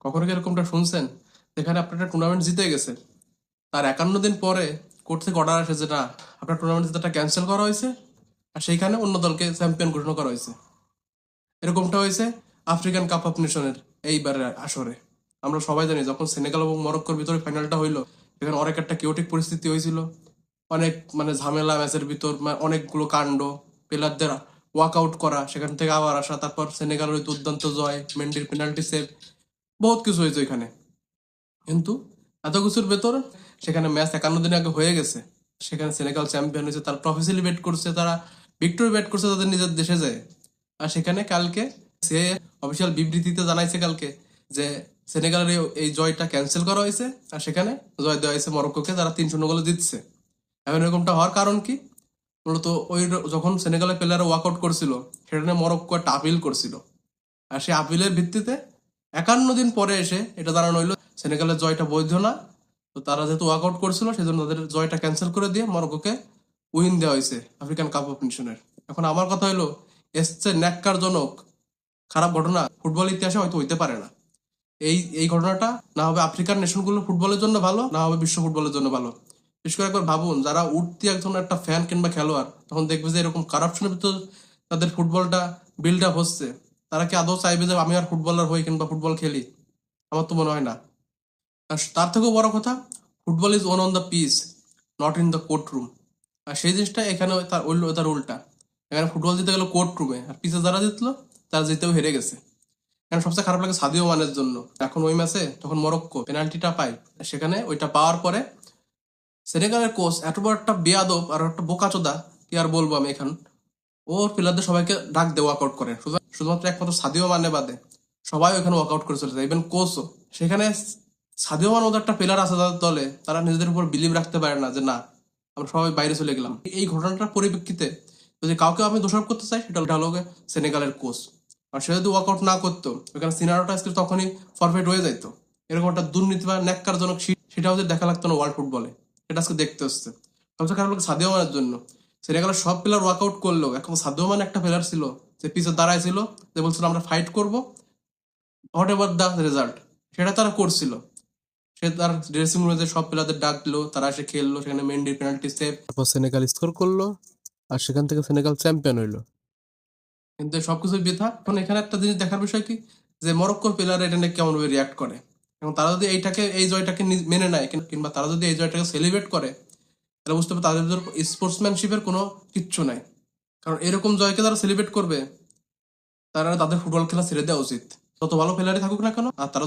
কখনো কি এরকমটা শুনছেন যেখানে আপনার একটা টুর্নামেন্ট জিতে গেছে, তার 51 দিন পরে কোর্ট থেকে অর্ডার আসে যে না, আপনার টুর্নামেন্ট জেতাটা ক্যান্সেল করা হয়েছে, আর সেইখানে অন্য দলকে চ্যাম্পিয়ন ঘোষণা করা হয়েছে। এরকমটা হয়েছে আফ্রিকান কাপ অফ নেশনের এইবারের আসরে। আমরা সবাই জানি যখন সেনেগাল এবং মরক্কোর ভিতরে ফাইনালটা হইলো, এখানে অনেক একটা কিওটিক পরিস্থিতি হয়েছিল। অনেক ঝামেলা ম্যাচের ভিতর, অনেকগুলো কাণ্ড, প্লেয়ারদের ওয়াক আউট করা, সেখান থেকে আবার আসা, তারপর সেনেগালের ওই দুর্দান্ত জয়, মেন্ডির পেনাল্টি সেভ, বহুত কিছু হয়েছে ওইখানে। কিন্তু এত কিছুর ভেতর সেখানে ম্যাচ 51 দিন আগে হয়ে গেছে, সেখানে সেনেগাল চ্যাম্পিয়ন হয়েছে, তারা ট্রফি সেলিব্রেট করছে, তারা ভিক্টোরি ব্যাট করছে তাদের নিজের দেশে যায়। আর সেখানে কালকে সে অফিসিয়াল বিবৃতিতে জানাইছে কালকে যে সেনেগালের এই জয়টা ক্যান্সেল করা হয়েছে, আর সেখানে জয় দেওয়া হয়েছে মরক্কোকে, যারা 3-0 গোলে জিতছে। এখন এরকমটা হওয়ার কারণ কি? মূলত ওই যখন সেনেগালের প্লেয়ার ওয়ার্কআউট করছিল, সেটা নিয়ে মরক্কো একটা আপিল করছিল, আর সেই আপিলের ভিত্তিতে 51 দিন পরে এসে এটা জানানো হইলো সেনেগালের জয়টা বৈধ না। তো তারা যেহেতু ওয়ার্কআউট করছিল, সেজন্য তাদের জয়টা ক্যান্সেল করে দিয়ে মরক্কোকে উইন দেওয়া হয়েছে আফ্রিকান কাপ অফ নেশনের। এখন আমার কথা হলো, এসছে ন্যাক্কারজনক খারাপ ঘটনা ফুটবল ইতিহাসে হয়তো হইতে পারে না। এই এই ঘটনাটা না হবে আফ্রিকান নেশনগুলো ফুটবলের জন্য ভালো, না হবে বিশ্ব ফুটবলের জন্য ভালো। বিশেষ করে একবার ভাবুন, যারা উঠতি একজন একটা ফ্যান কিংবা খেলোয়াড়, তখন দেখবে যে এরকম কারাপশনের ভিতর তাদের ফুটবলটা বিল্ড আপ হচ্ছে, তারা কি আদৌ চাইবে যে আমি আর ফুটবলার হই কিংবা ফুটবল খেলি? আমার তো মনে হয় না। আর তার থেকেও বড় কথা, football is won on the pitch, not in the court room. আর সেই জিনিসটা এখানে তার উল্টা। এখানে ফুটবল জিতে গেল কোর্ট রুমে, আর পিচে যারা জিতলো তারা জিতেও হেরে গেছে। এখানে সবচেয়ে খারাপ লাগে সাদিও মানের জন্য। এখন ওই ম্যাচে যখন মরক্কো পেনাল্টিটা পায়, সেখানে ওইটা পাওয়ার পরে সেনেগালের কোচ এত বড় একটা বেয়াদব আর একটা বোকাচোদা, কি আর বলবো আমি এখন, ওর প্লেয়ারদের সবাইকে ডাক দিয়ে ওয়ার্কআউট করে, শুধুমাত্র একমাত্র সাদিও মানে বাদে সবাই ওখানে ওয়ার্কআউট করে চলেছে, ইভেন কোচও। সেখানে সাদিও মান মতো একটা প্লেয়ার আছে তাদের দলে, তারা নিজেদের উপর বিলিভ রাখতে পারে না যে না, আমরা সবাই বাইরে চলে গেলাম। এই ঘটনাটার পরিপ্রেক্ষিতে যদি কাউকে আমি দোষারোপ করতে চাই, সেটা হলো সেনেগালের কোচ। আর সে যদি ওয়ার্কআউট না করতো, ওখানে সিনারিওটা আজকে তখনই ফরফেট হয়ে যাইতো। এরকম একটা দুর্নীতি বা ন্যাক্কারজনক সেটা হচ্ছে দেখা লাগতো না ওয়ার্ল্ড ফুটবলে। এটা আজকে দেখতে হচ্ছে। সবচেয়ে খারাপ লাগে সাদিও মানের জন্য। সেনেগালের সব প্লেয়ার ওয়ার্কআউট করলেও এখন সাদিও মান একটা প্লেয়ার ছিল যে পিছে দাঁড়ায় ছিল, যে বলছিল আমরা ফাইট করব হোয়াট এভার দ্য রেজাল্ট, সেটা তারা করছিল। সে তার ড্রেসিং রুমে সব প্লেয়ারদের ডাক দিলো, তারা এসে খেললো, সেখানে মেন্ডির পেনাল্টি সেভ, তারপর সেনেগাল স্কোর করলো, আর সেখান থেকে সেনেগাল চ্যাম্পিয়ন হইলো। কিন্তু সবকিছু বৃথা। এখন এখানে একটা জিনিস দেখার বিষয় কি, যে মরক্কোর প্লেয়ার এটা নিয়ে কেমন ভাবে রিয়াক্ট করে। এবং তারা যদি এই জয়টাকে মেনে নেয়, কিংবা তারা যদি এই জয়টাকে সেলিব্রেট করে, তাহলে বুঝতে হবে তাদের ভিতর স্পোর্টসম্যানশিপের কোনো কিচ্ছু নাই। কারণ এরকম জয়কে তারা সেলিব্রেট করবে, তারা তাদের ফুটবল খেলা ছেড়ে দেওয়া উচিত, যত ভালো প্লেয়ারই থাকুক না কেন। আর তারা